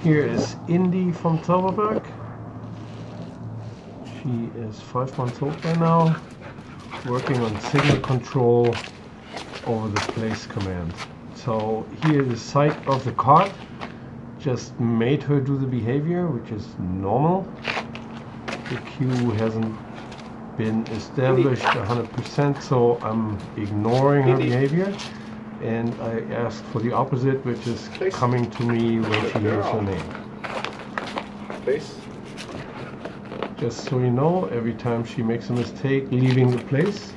Here is Indy from Zauberberg. She is 5 months old by now, working on signal control over the place command. So here the site of the cart just made her do the behavior, which is normal. The queue hasn't been established 100%, so I'm ignoring her behavior, and I asked for the opposite, which is coming to me when she hears her name. Place. Just so you know, every time she makes a mistake leaving the place,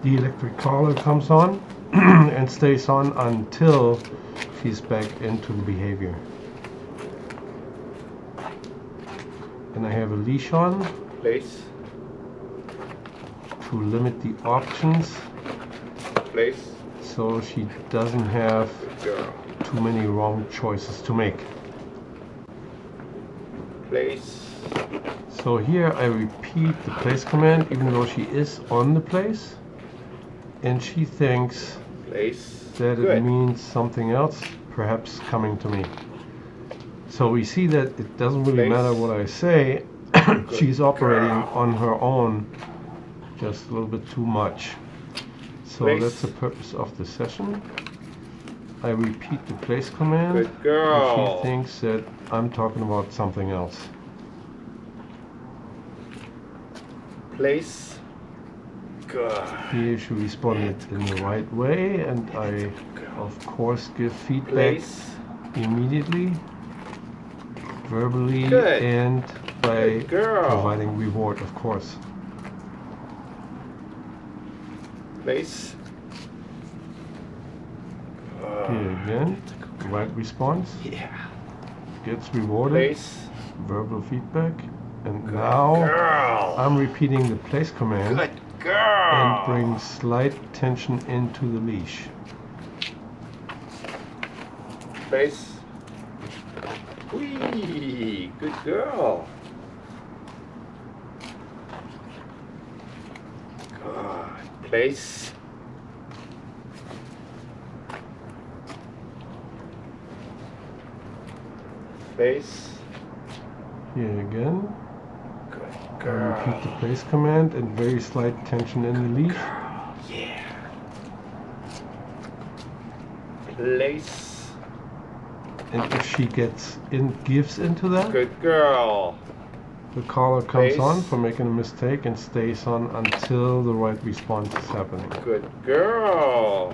the electric collar comes on and stays on until she's back into the behavior. And I have a leash on. Place. To limit the options. Place. So she doesn't have too many wrong choices to make. Place. So here I repeat the place command even though she is on the place, and she thinks that it means something else, perhaps coming to me. So we see that it doesn't really matter what I say. She's operating on her own just a little bit too much. So that's the purpose of the session. I repeat the place command. Good girl. And she thinks that I'm talking about something else. Place. Good. Here she responded in the right way, and I of course give feedback immediately, verbally, and by providing reward, of course. Place. Here again, right response. Yeah. Gets rewarded. Place. Verbal feedback. And now I'm repeating the place command. Good girl. And bring slight tension into the leash. Place. Whee! Good girl. Good. Place. Place. Here again. Good I girl. repeat the place command and very slight tension in the leash. Yeah. Place. And if she gives into that, Good girl. the collar comes on for making a mistake and stays on until the right response is happening. Good girl.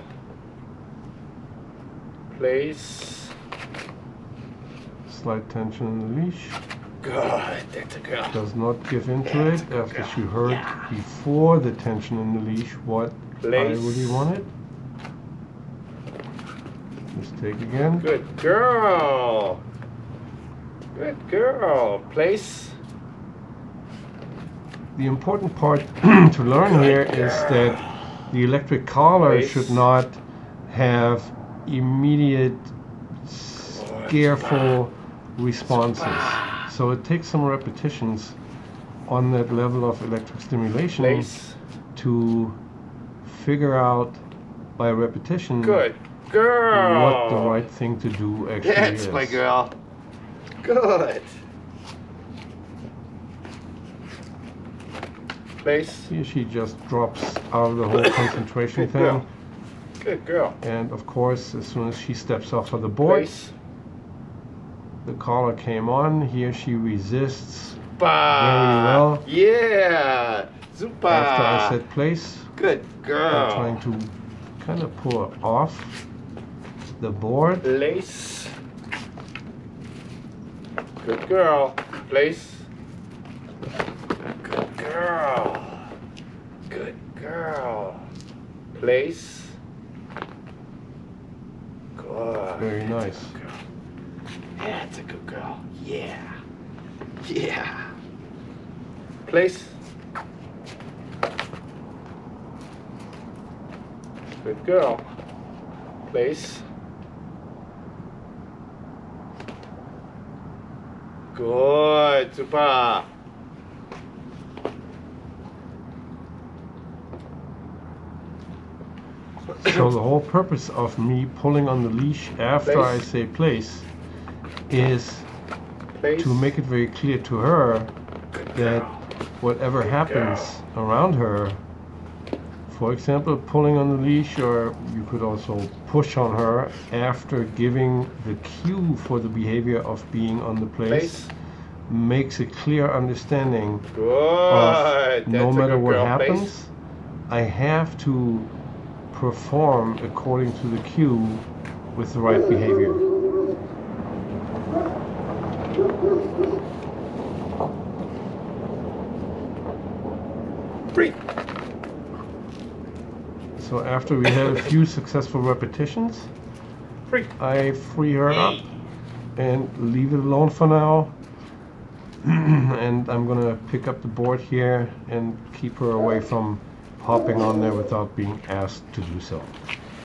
Place. Slight tension in the leash. Good. That's a girl. Does not give into it after she heard before the tension in the leash what I really wanted. Mistake again. Good girl. Good girl. Place. The important part to learn here is that the electric collar should not have immediate scareful responses. So it takes some repetitions on that level of electric stimulation to figure out by repetition Good girl. what the right thing to do actually is. That's my girl. Good. Place. Here she just drops out of the whole concentration Good thing. girl. Good girl. And of course, as soon as she steps off of the board, the collar came on. Here she resists very well. Yeah. Super. After I said place, Good girl. I'm trying to kind of pull her off the board. Place. Good girl. Place. Good girl. Good girl. Place. Good. Very nice. That's a good girl. Yeah. Yeah. Place. Good girl. Place. Good. Super. So the whole purpose of me pulling on the leash after I say place is Place. to make it very clear to her Good that girl. whatever Good happens around her, for example, pulling on the leash, or you could also push on her after giving the cue for the behavior of being on the place, makes a clear understanding Good. of no That's a matter good what girl. happens, I have to perform according to the cue with the right behavior. Free. So after we had a few successful repetitions, Free. I free her up and leave it alone for now. And I'm gonna pick up the board here and keep her away from hopping on there without being asked to do so.